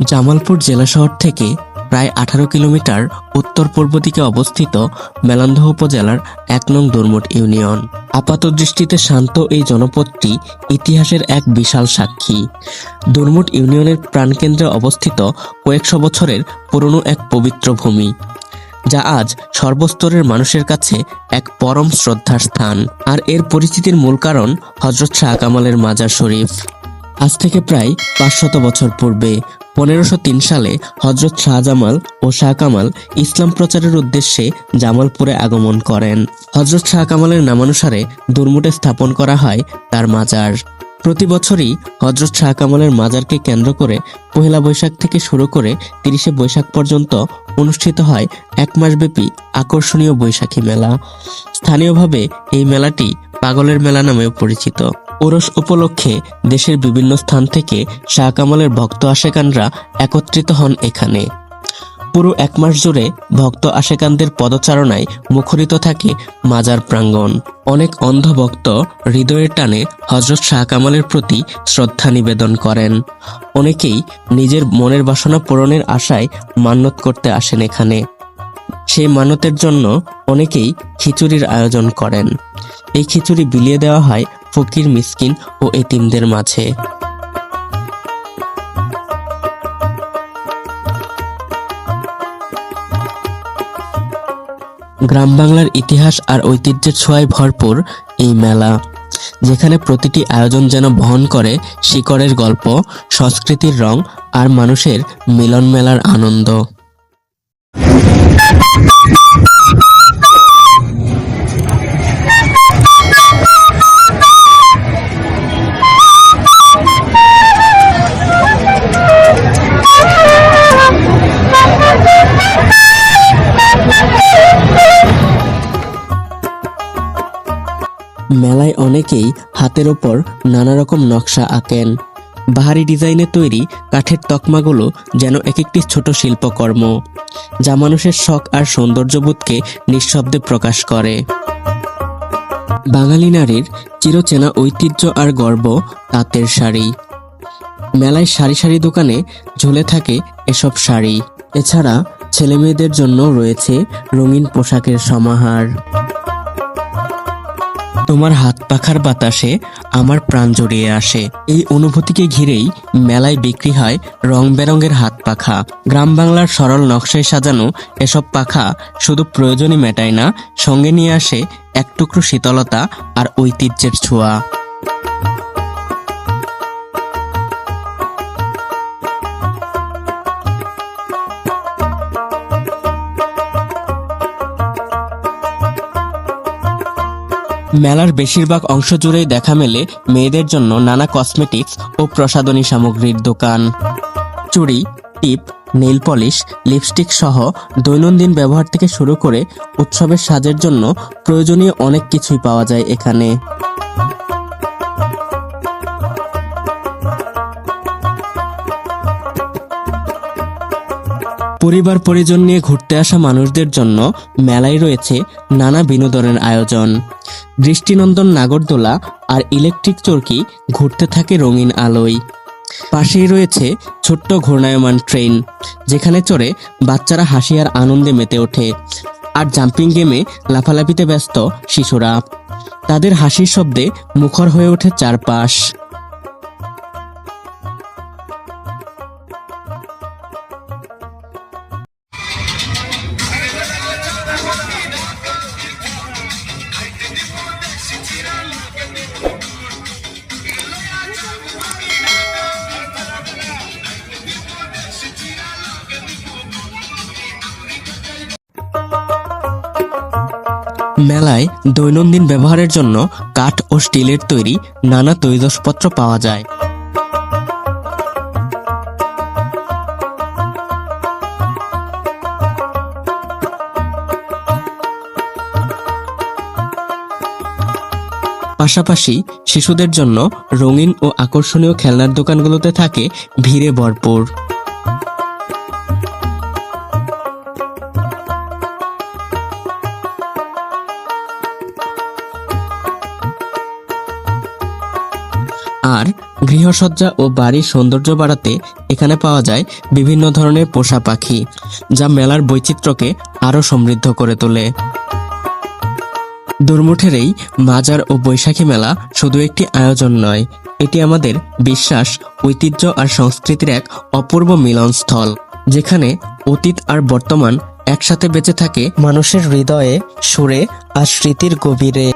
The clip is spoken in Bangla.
জামালপুর জেলা শহর থেকে প্রায় 18 কিলোমিটার উত্তর পূর্ব দিকে অবস্থিত মেলান্দহ উপজেলার ১ নং দোরমুট ইউনিয়ন। আপাতদৃষ্টিতে শান্ত এই জনপদটি ইতিহাসের এক বিশাল সাক্ষী। দোরমুট ইউনিয়নের প্রাণকেন্দ্রে অবস্থিত কয়েকশো বছরের পুরনো এক পবিত্র ভূমি, যা আজ সর্বস্তরের মানুষের কাছে এক পরম শ্রদ্ধার স্থান। আর এর পরিচিতির মূল কারণ হযরত শাহ কামালের মাজার শরীফ। আজ থেকে প্রায় 500 বছর পূর্বে 1503 সালে হযরত শাহজামাল ও শাহ কামাল ইসলাম প্রচারের উদ্দেশ্যে জামালপুরে আগমন করেন। হযরত শাহ কামালের নামানুসারে দোরমুটে স্থাপন করা হয় তার মাজার। প্রতি বছরই হযরত শাহ কামালের মাজারকে কেন্দ্র করে পহেলা বৈশাখ থেকে শুরু করে 30শে বৈশাখ পর্যন্ত অনুষ্ঠিত হয় 1 মাসব্যাপী আকর্ষণীয় বৈশাখী মেলা। স্থানীয়ভাবে এই মেলাটি পাগলের মেলা নামেও পরিচিত। ওরস উপলক্ষে দেশের বিভিন্ন স্থান থেকে শাহ কামালের ভক্ত আশেকানরা একত্রিত হন এখানে। পুরো 1 মাস জুড়ে ভক্ত আশেকানদের পদচারণায় মুখরিত থাকে মাজার প্রাঙ্গণ। অনেক অন্ধ ভক্ত হৃদয়ের টানে হযরত শাহ কামালের প্রতি শ্রদ্ধা নিবেদন করেন। অনেকেই নিজের মনের বাসনা পূরণের আশায় মান্যত করতে আসেন এখানে। সেই মান্যতের জন্য অনেকেই খিচুড়ির আয়োজন করেন। এই খিচুড়ি বিলিয়ে দেওয়া হয় ফকির, মিসকিন ও এতিমদের মাঝে। গ্রাম বাংলার ইতিহাস আর ঐতিহ্যের ছোঁয়ায় ভরপুর এই মেলা, যেখানে প্রতিটি আয়োজন যেন বহন করে শিকড়ের গল্প, সংস্কৃতির রং আর মানুষের মিলন মেলার আনন্দ। মেলায় অনেকেই হাতের ওপর নানা রকম নকশা আঁকেন। বাহারি ডিজাইনে তৈরি কাঠের তকমাগুলো যেন এক একটি ছোট শিল্পকর্ম, যা মানুষের শখ আর সৌন্দর্যবোধকে নিঃশব্দে প্রকাশ করে। বাঙালি নারীর চিরচেনা ঐতিহ্য আর গর্ব তাঁতের শাড়ি। মেলায় সারি সারি দোকানে ঝুলে থাকে এসব শাড়ি। এছাড়া ছেলে মেয়েদের জন্য রয়েছে রঙিন পোশাকের সমাহার। তোমার হাত পাখার বাতাসে আমার প্রাণ জড়িয়ে আসে, এই অনুভূতিকে ঘিরেই মেলায় বিক্রি হয় রং বেরঙের হাত পাখা। গ্রাম বাংলার সরল নকশায় সাজানো এসব পাখা শুধু প্রয়োজনই মেটায় না, সঙ্গে নিয়ে আসে এক টুকরো শীতলতা আর ঐতিহ্যের ছোঁয়া। মেলার বেশিরভাগ অংশ জুড়েই দেখা মেলে মেয়েদের জন্য নানা কসমেটিক্স ও প্রসাধনী সামগ্রীর দোকান। চুড়ি, টিপ, নেইল পলিশ, লিপস্টিক সহ দৈনন্দিন ব্যবহার থেকে শুরু করে উৎসবের সাজের জন্য প্রয়োজনীয় অনেক কিছুই পাওয়া যায় এখানে। পরিবার পরিজন নিয়ে ঘুরতে আসা মানুষদের জন্য মেলায় রয়েছে নানা বিনোদনের আয়োজন। দৃষ্টিনন্দন নাগরদোলা আর ইলেকট্রিক চরকি ঘুরতে থাকে রঙিন আলোয়। পাশেই রয়েছে ছোট্ট ঘূর্ণায়মান ট্রেন, যেখানে চড়ে বাচ্চারা হাসি আর আনন্দে মেতে ওঠে। আর জাম্পিং গেমে লাফালাফিতে ব্যস্ত শিশুরা, তাদের হাসির শব্দে মুখর হয়ে ওঠে চারপাশ। মেলায় দৈনন্দিন ব্যবহারের জন্য কাঠ ও স্টিলের তৈরি নানা তৈজসপত্র পাওয়া যায়। পাশাপাশি শিশুদের জন্য রঙিন ও আকর্ষণীয় খেলনার দোকানগুলোতে থাকে ভিড়ে ভরপুর। আর গৃহসজ্জা ও বাড়ির সৌন্দর্য বাড়াতে এখানে পাওয়া যায় বিভিন্ন ধরনের পোষা পাখি, যা মেলার বৈচিত্র্যকে আরও সমৃদ্ধ করে তোলে। দুর্মুঠের এই মাজার ও বৈশাখী মেলা শুধু একটি আয়োজন নয়, এটি আমাদের বিশ্বাস, ঐতিহ্য আর সংস্কৃতির এক অপূর্ব মিলনস্থল, যেখানে অতীত আর বর্তমান একসাথে বেঁচে থাকে মানুষের হৃদয়ে, সুরে আর স্মৃতির গভীরে।